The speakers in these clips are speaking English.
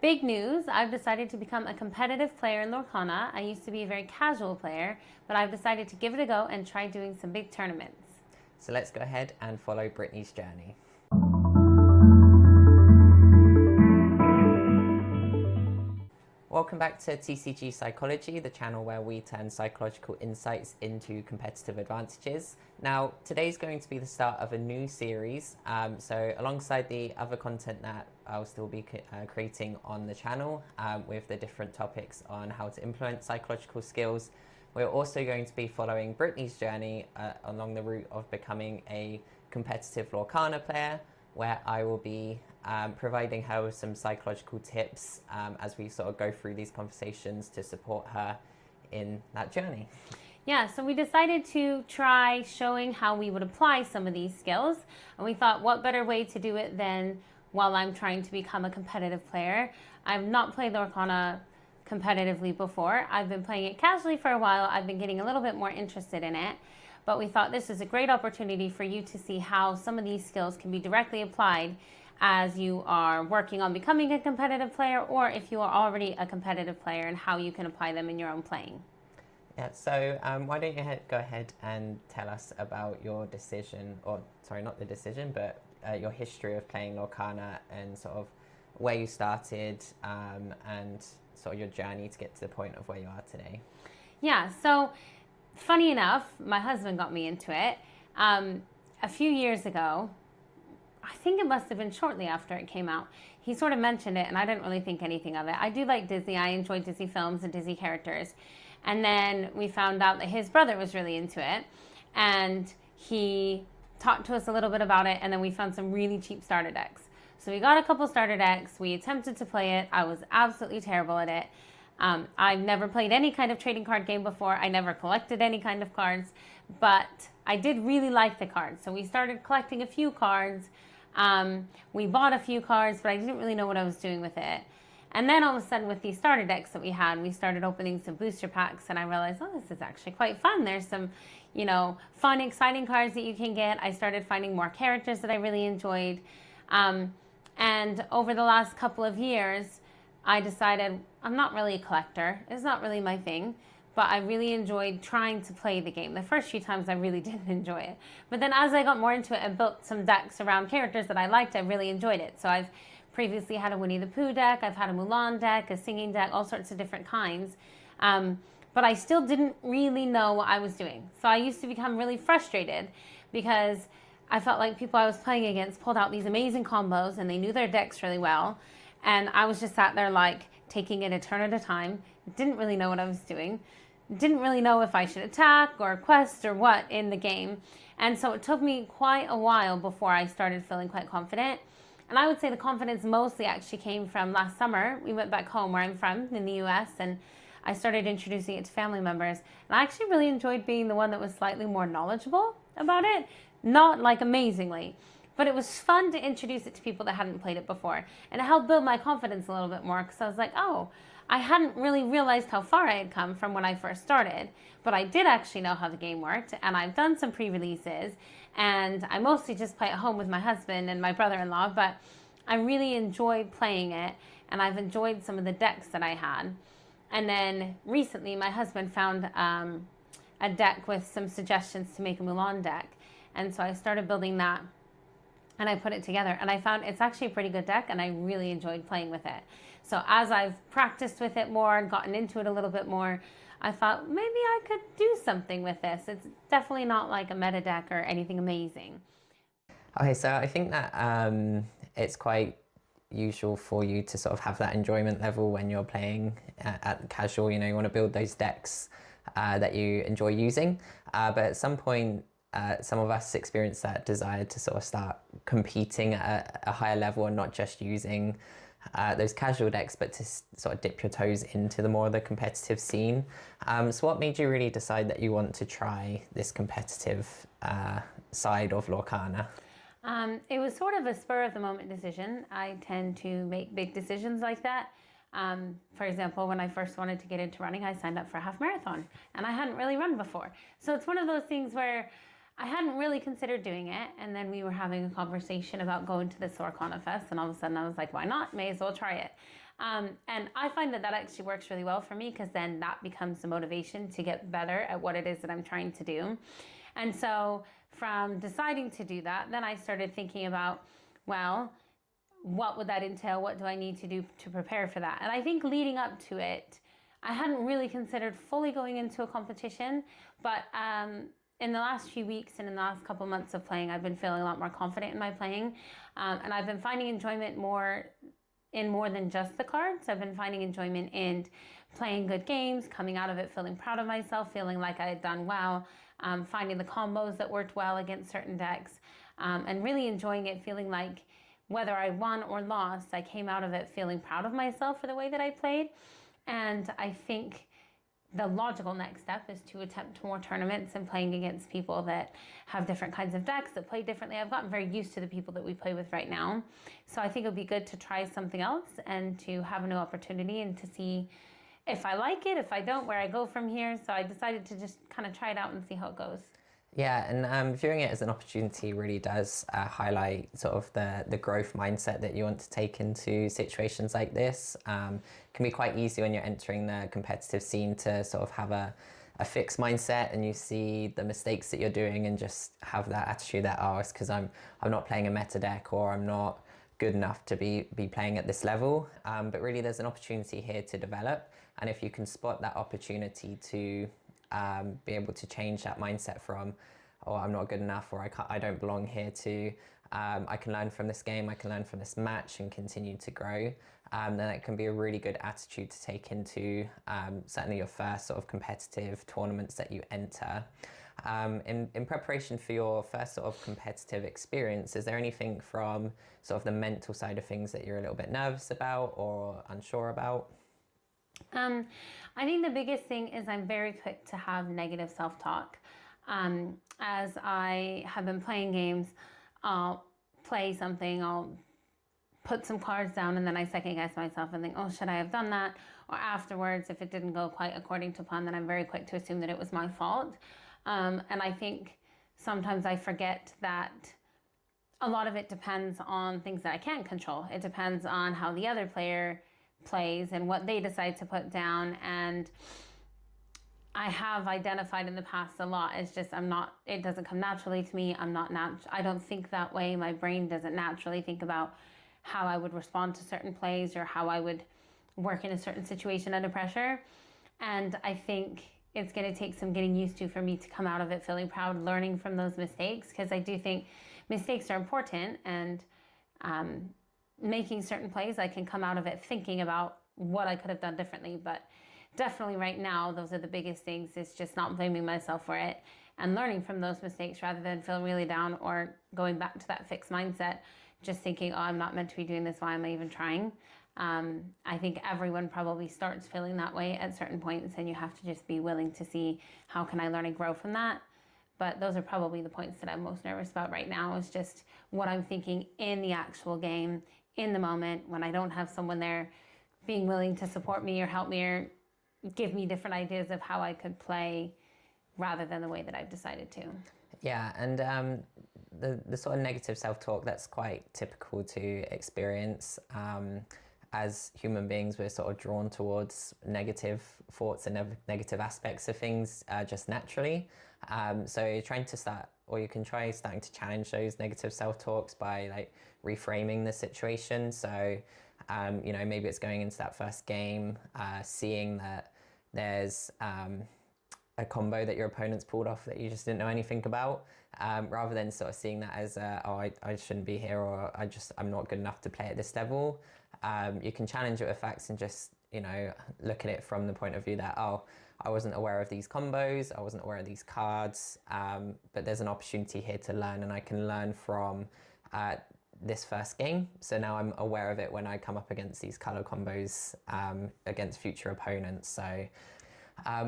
Big news, I've decided to become a competitive player in Lorcana. I used to be a very casual player, but I've decided to give it a go and try doing some big tournaments. So let's go ahead and follow Britni's journey. Welcome back to TCG Psychology, the channel where we turn psychological insights into competitive advantages. Now, today's going to be the start of a new series. So alongside the other content that I'll still be creating on the channel with the different topics on how to implement psychological skills, we're also going to be following Britni's journey along the route of becoming a competitive Lorcana player, where I will be providing her with some psychological tips as we sort of go through these conversations to support her in that journey. Yeah, so we decided to try showing how we would apply some of these skills, and we thought what better way to do it than while I'm trying to become a competitive player. I've not played Lorcana competitively before. I've been playing it casually for a while. I've been getting a little bit more interested in it, but we thought this is a great opportunity for you to see how some of these skills can be directly applied as you are working on becoming a competitive player, or if you are already a competitive player, and how you can apply them in your own playing. Yeah, so why don't you go ahead and tell us about your decision, or sorry, not the decision, but your history of playing Lorcana and sort of where you started and sort of your journey to get to the point of where you are today. Yeah, so funny enough, my husband got me into it a few years ago. I think it must have been shortly after it came out. He sort of mentioned it, and I didn't really think anything of it. I do like Disney. I enjoy Disney films and Disney characters. And then we found out that his brother was really into it, and he talked to us a little bit about it, and then we found some really cheap starter decks. So we got a couple starter decks. We attempted to play it. I was absolutely terrible at it. I've never played any kind of trading card game before. I never collected any kind of cards, but I did really like the cards. So we started collecting a few cards. We bought a few cards, but I didn't really know what I was doing with it. And then all of a sudden, with these starter decks that we had, we started opening some booster packs, and I realized, oh, this is actually quite fun. There's some, fun, exciting cards that you can get. I started finding more characters that I really enjoyed. And over the last couple of years, I decided I'm not really a collector. It's not really my thing, but I really enjoyed trying to play the game. The first few times I really didn't enjoy it. But then as I got more into it and built some decks around characters that I liked, I really enjoyed it. So I've previously had a Winnie the Pooh deck, I've had a Mulan deck, a singing deck, all sorts of different kinds. But I still didn't really know what I was doing. So I used to become really frustrated because I felt like people I was playing against pulled out these amazing combos and they knew their decks really well. And I was just sat there like taking it a turn at a time, didn't really know what I was doing, didn't really know if I should attack or quest or what in the game. And so it took me quite a while before I started feeling quite confident. And I would say the confidence mostly actually came from last summer. We went back home where I'm from in the US, and I started introducing it to family members. And I actually really enjoyed being the one that was slightly more knowledgeable about it. Not like amazingly, but it was fun to introduce it to people that hadn't played it before. And it helped build my confidence a little bit more, because I was like, oh, I hadn't really realized how far I had come from when I first started, but I did actually know how the game worked, and I've done some pre-releases, and I mostly just play at home with my husband and my brother-in-law, but I really enjoyed playing it, and I've enjoyed some of the decks that I had. And then recently, my husband found a deck with some suggestions to make a Mulan deck, and so I started building that, and I put it together, and I found it's actually a pretty good deck, and I really enjoyed playing with it. So as I've practiced with it more and gotten into it a little bit more, I thought maybe I could do something with this. It's definitely not like a meta deck or anything amazing. Okay, so I think that it's quite usual for you to sort of have that enjoyment level when you're playing at casual. You want to build those decks that you enjoy using, but at some point, some of us experience that desire to sort of start competing at a higher level and not just using those casual decks, but to sort of dip your toes into the more of the competitive scene. So what made you really decide that you want to try this competitive side of Lorcana? It was sort of a spur of the moment decision. I tend to make big decisions like that. For example, when I first wanted to get into running, I signed up for a half marathon, and I hadn't really run before. So it's one of those things where I hadn't really considered doing it, and then we were having a conversation about going to this Lorcana Fest, and all of a sudden I was like, why not? May as well try it. And I find that that actually works really well for me, because then that becomes the motivation to get better at what it is that I'm trying to do. And so from deciding to do that, then I started thinking about, well, what would that entail? What do I need to do to prepare for that? And I think leading up to it, I hadn't really considered fully going into a competition, but in the last few weeks and in the last couple months of playing, I've been feeling a lot more confident in my playing, and I've been finding enjoyment in more than just the cards. I've been finding enjoyment in playing good games, coming out of it feeling proud of myself, feeling like I had done well, finding the combos that worked well against certain decks, and really enjoying it, feeling like whether I won or lost, I came out of it feeling proud of myself for the way that I played. And I think the logical next step is to attempt more tournaments and playing against people that have different kinds of decks, that play differently. I've gotten very used to the people that we play with right now. So I think it would be good to try something else and to have a new opportunity and to see if I like it, if I don't, where I go from here. So I decided to just kind of try it out and see how it goes. Yeah, and viewing it as an opportunity really does highlight sort of the growth mindset that you want to take into situations like this. Can be quite easy when you're entering the competitive scene to sort of have a fixed mindset, and you see the mistakes that you're doing and just have that attitude that, oh, it's because I'm not playing a meta deck, or I'm not good enough to be playing at this level. But really there's an opportunity here to develop, and if you can spot that opportunity to be able to change that mindset from, oh, I'm not good enough, or I don't belong here, to I can learn from this game, I can learn from this match and continue to grow, then it can be a really good attitude to take into certainly your first sort of competitive tournaments that you enter. In preparation for your first sort of competitive experience, is there anything from sort of the mental side of things that you're a little bit nervous about or unsure about? I think the biggest thing is I'm very quick to have negative self-talk. As I have been playing games, I'll play something, I'll put some cards down, and then I second guess myself and think, oh, should I have done that? Or afterwards, if it didn't go quite according to plan, then I'm very quick to assume that it was my fault. And I think sometimes I forget that a lot of it depends on things that I can't control. It depends on how the other player plays and what they decide to put down. And I have identified in the past a lot, it's just it doesn't come naturally to me. I don't think that way. My brain doesn't naturally think about how I would respond to certain plays or how I would work in a certain situation under pressure. And I think it's going to take some getting used to for me to come out of it feeling proud, learning from those mistakes, because I do think mistakes are important, and making certain plays, I can come out of it thinking about what I could have done differently. But definitely right now, those are the biggest things, is just not blaming myself for it and learning from those mistakes rather than feeling really down or going back to that fixed mindset, just thinking, oh, I'm not meant to be doing this, why am I even trying? I think everyone probably starts feeling that way at certain points, and you have to just be willing to see, how can I learn and grow from that? But those are probably the points that I'm most nervous about right now, is just what I'm thinking in the actual game, in the moment, when I don't have someone there being willing to support me or help me or give me different ideas of how I could play, rather than the way that I've decided to. Yeah, and the sort of negative self-talk, that's quite typical to experience. As human beings, we're sort of drawn towards negative thoughts and negative aspects of things just naturally. So you're trying to start, or you can try starting to challenge those negative self-talks by like reframing the situation. So, maybe it's going into that first game, seeing that there's a combo that your opponent's pulled off that you just didn't know anything about, rather than sort of seeing that as, I shouldn't be here, or I'm not good enough to play at this level. You can challenge it with facts and just, look at it from the point of view that, oh, I wasn't aware of these combos, I wasn't aware of these cards, but there's an opportunity here to learn, and I can learn from this first game. So now I'm aware of it when I come up against these color combos against future opponents. So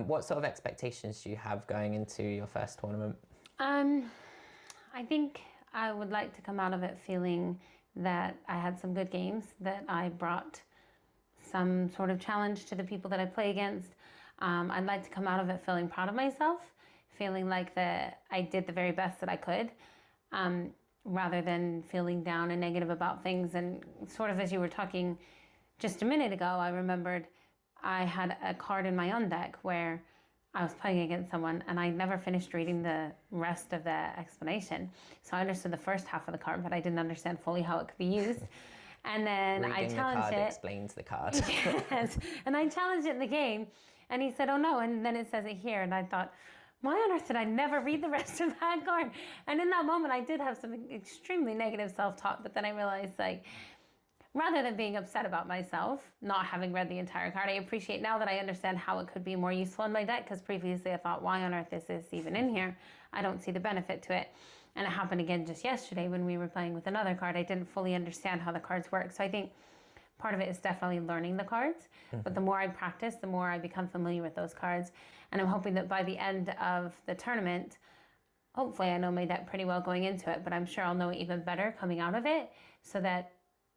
what sort of expectations do you have going into your first tournament? I think I would like to come out of it feeling that I had some good games, that I brought some sort of challenge to the people that I play against. I'd like to come out of it feeling proud of myself, feeling like that I did the very best that I could, rather than feeling down and negative about things. And sort of as you were talking, just a minute ago, I remembered I had a card in my own deck where I was playing against someone and I never finished reading the rest of the explanation. So I understood the first half of the card, but I didn't understand fully how it could be used. And then I Reading the challenged card it. explains the card. Yes. And I challenged it in the game. And he said, oh no. And then it says it here. And I thought, why on earth did I never read the rest of that card? And in that moment, I did have some extremely negative self-talk. But then I realized, like, rather than being upset about myself not having read the entire card, I appreciate now that I understand how it could be more useful in my deck, because previously I thought, why on earth is this even in here? I don't see the benefit to it. And it happened again just yesterday when we were playing with another card. I didn't fully understand how the cards work. So I think part of it is definitely learning the cards. But the more I practice, the more I become familiar with those cards. And I'm hoping that by the end of the tournament, hopefully I know my deck pretty well going into it, but I'm sure I'll know it even better coming out of it, so that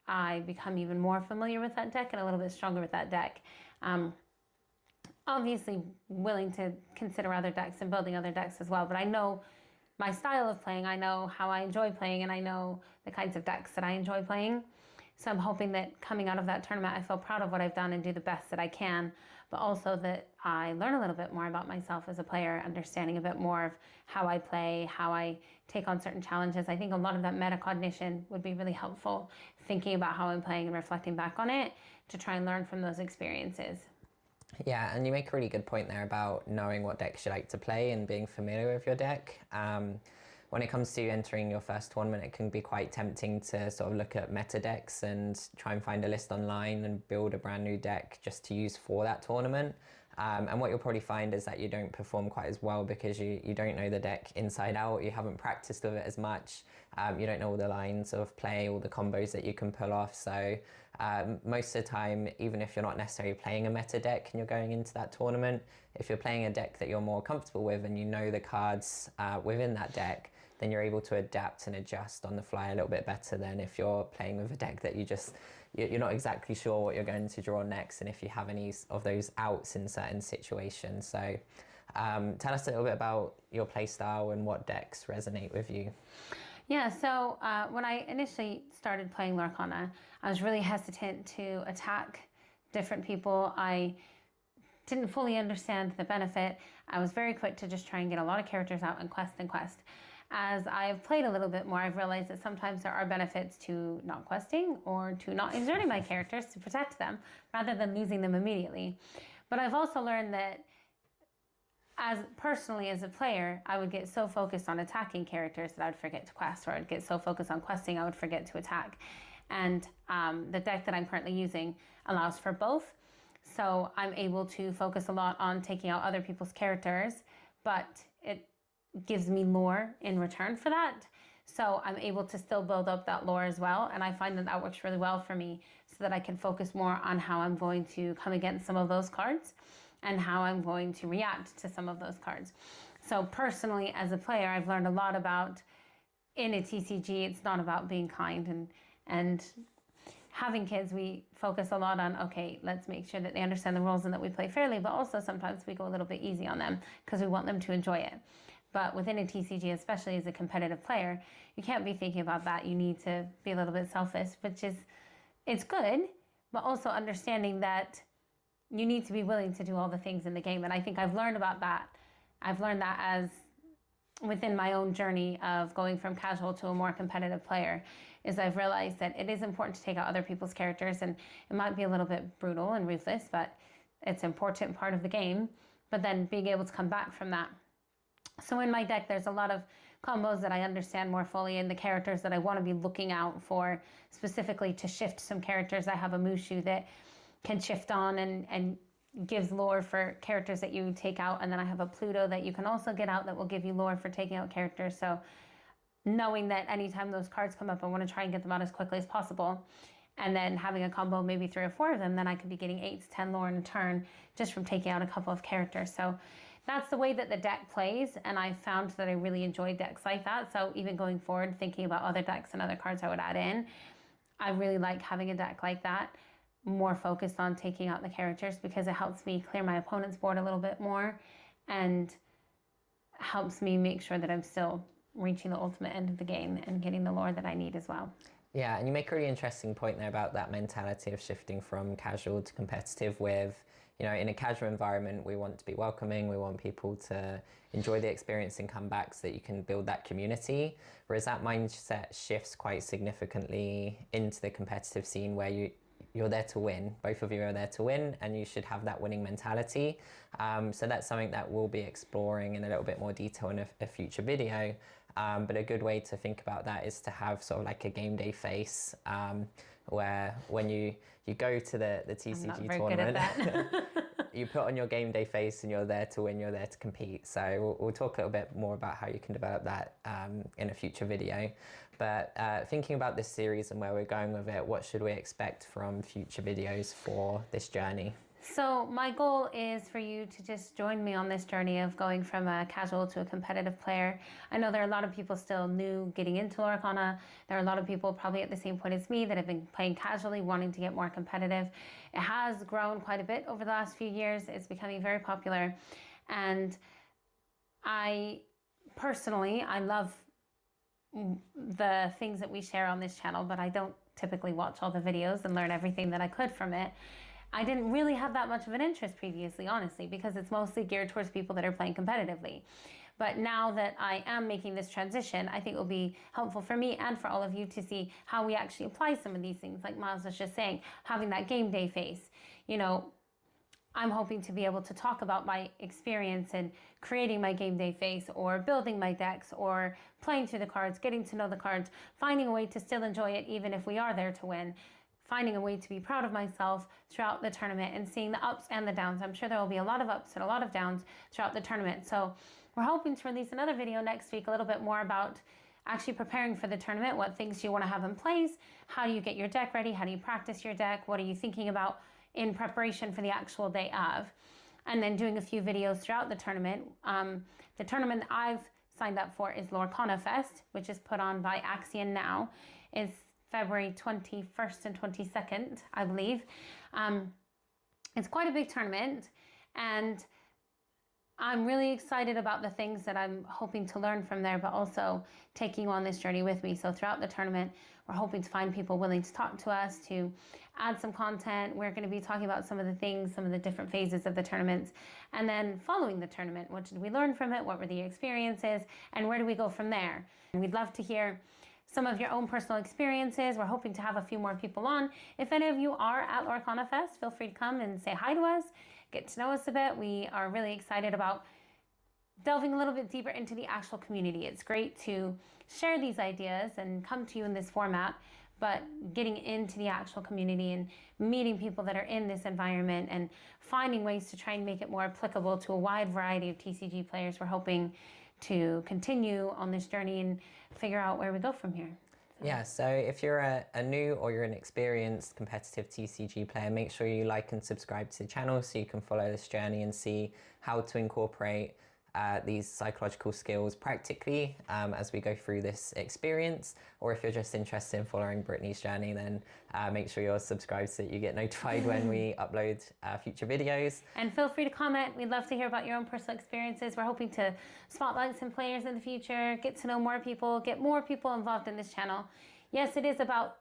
I become even more familiar with that deck and a little bit stronger with that deck. Obviously willing to consider other decks and building other decks as well, but I know my style of playing, I know how I enjoy playing, and I know the kinds of decks that I enjoy playing. So I'm hoping that coming out of that tournament, I feel proud of what I've done and do the best that I can, but also that I learn a little bit more about myself as a player, understanding a bit more of how I play, how I take on certain challenges. I think a lot of that metacognition would be really helpful, thinking about how I'm playing and reflecting back on it to try and learn from those experiences. Yeah, and you make a really good point there about knowing what decks you like to play and being familiar with your deck. When it comes to entering your first tournament, it can be quite tempting to sort of look at meta decks and try and find a list online and build a brand new deck just to use for that tournament. And what you'll probably find is that you don't perform quite as well because you don't know the deck inside out, you haven't practiced with it as much, you don't know all the lines of play, all the combos that you can pull off. So most of the time, even if you're not necessarily playing a meta deck and you're going into that tournament, if you're playing a deck that you're more comfortable with and you know the cards within that deck, then you're able to adapt and adjust on the fly a little bit better than if you're playing with a deck that you're not exactly sure what you're going to draw next and if you have any of those outs in certain situations. So tell us a little bit about your play style and what decks resonate with you. Yeah, so when I initially started playing Lorcana, I was really hesitant to attack different people. I didn't fully understand the benefit. I was very quick to just try and get a lot of characters out and quest and quest. As I've played a little bit more, I've realized that sometimes there are benefits to not questing or to not exerting my characters to protect them rather than losing them immediately. But I've also learned that as a player, I would get so focused on attacking characters that I would forget to quest, or I'd get so focused on questing I would forget to attack. And the deck that I'm currently using allows for both. So I'm able to focus a lot on taking out other people's characters, but it gives me lore in return for that. So I'm able to still build up that lore as well. And I find that that works really well for me so that I can focus more on how I'm going to come against some of those cards and how I'm going to react to some of those cards. So personally, as a player, I've learned a lot about, in a TCG, it's not about being kind and having kids, we focus a lot on, okay, let's make sure that they understand the rules and that we play fairly, but also sometimes we go a little bit easy on them because we want them to enjoy it. But within a TCG, especially as a competitive player, you can't be thinking about that. You need to be a little bit selfish, it's good, but also understanding that you need to be willing to do all the things in the game. And I think I've learned about that. I've learned that as within my own journey of going from casual to a more competitive player, is I've realized that it is important to take out other people's characters, and it might be a little bit brutal and ruthless, but it's an important part of the game. But then being able to come back from that. So in my deck, there's a lot of combos that I understand more fully, and the characters that I want to be looking out for specifically to shift some characters. I have a Mushu that can shift on and gives lore for characters that you take out, and then I have a Pluto that you can also get out that will give you lore for taking out characters. So knowing that anytime those cards come up, I want to try and get them out as quickly as possible, and then having a combo, maybe 3 or 4 of them, then I could be getting 8 to 10 lore in a turn just from taking out a couple of characters. So that's the way that the deck plays, and I found that I really enjoy decks like that. So even going forward, thinking about other decks and other cards I would add in, I really like having a deck like that, more focused on taking out the characters, because it helps me clear my opponent's board a little bit more and helps me make sure that I'm still reaching the ultimate end of the game and getting the lore that I need as well. Yeah, and you make a really interesting point there about that mentality of shifting from casual to competitive with, in a casual environment, we want to be welcoming, we want people to enjoy the experience and come back so that you can build that community. Whereas that mindset shifts quite significantly into the competitive scene where you're there to win. Both of you are there to win, and you should have that winning mentality. So that's something that we'll be exploring in a little bit more detail in a future video. But a good way to think about that is to have sort of like a game day face, where when you go to the TCG I'm not very tournament, good at that. you put on your game day face and you're there to win, you're there to compete. So we'll talk a little bit more about how you can develop that in a future video. But thinking about this series and where we're going with it, what should we expect from future videos for this journey? So my goal is for you to just join me on this journey of going from a casual to a competitive player. I know there are a lot of people still new getting into Lorcana. There are a lot of people probably at the same point as me that have been playing casually, wanting to get more competitive. It has grown quite a bit over the last few years. It's becoming very popular. And I love the things that we share on this channel, but I don't typically watch all the videos and learn everything that I could from it. I didn't really have that much of an interest previously, honestly, because it's mostly geared towards people that are playing competitively. But now that I am making this transition, I think it will be helpful for me and for all of you to see how we actually apply some of these things. Like Miles was just saying, having that game day face. I'm hoping to be able to talk about my experience in creating my game day face, or building my decks, or playing through the cards, getting to know the cards, finding a way to still enjoy it even if we are there to win. Finding a way to be proud of myself throughout the tournament and seeing the ups and the downs. I'm sure there will be a lot of ups and a lot of downs throughout the tournament. So we're hoping to release another video next week, a little bit more about actually preparing for the tournament, what things you want to have in place, how do you get your deck ready, how do you practice your deck, what are you thinking about in preparation for the actual day of, and then doing a few videos throughout the tournament. The tournament that I've signed up for is Lorcana Fest, which is put on by Axion now. It's February 21st and 22nd, I believe. It's quite a big tournament, and I'm really excited about the things that I'm hoping to learn from there, but also taking you on this journey with me. So throughout the tournament, we're hoping to find people willing to talk to us, to add some content. We're going to be talking about some of the things, some of the different phases of the tournaments. And then following the tournament, what did we learn from it? What were the experiences? And where do we go from there? And we'd love to hear some of your own personal experiences. We're hoping to have a few more people on. If any of you are at Lorcana Fest, feel free to come and say hi to us, get to know us a bit. We are really excited about delving a little bit deeper into the actual community. It's great to share these ideas and come to you in this format, but getting into the actual community and meeting people that are in this environment and finding ways to try and make it more applicable to a wide variety of TCG players. We're hoping to continue on this journey and figure out where we go from here. Yeah, so if you're a new or you're an experienced competitive TCG player, make sure you like and subscribe to the channel so you can follow this journey and see how to incorporate these psychological skills practically as we go through this experience. Or if you're just interested in following Britni's journey, then make sure you're subscribed so that you get notified when we upload future videos. And feel free to comment. We'd love to hear about your own personal experiences. We're hoping to spotlight some players in the future, get to know more people, get more people involved in this channel. Yes, it is about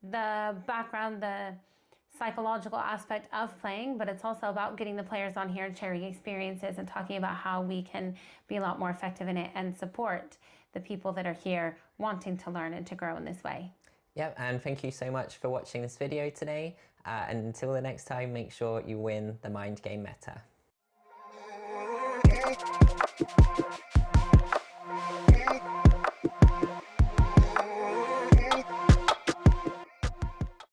the background, the psychological aspect of playing, but it's also about getting the players on here and sharing experiences and talking about how we can be a lot more effective in it and support the people that are here wanting to learn and to grow in this way. Yep, and thank you so much for watching this video today. And until the next time, make sure you win the mind game meta.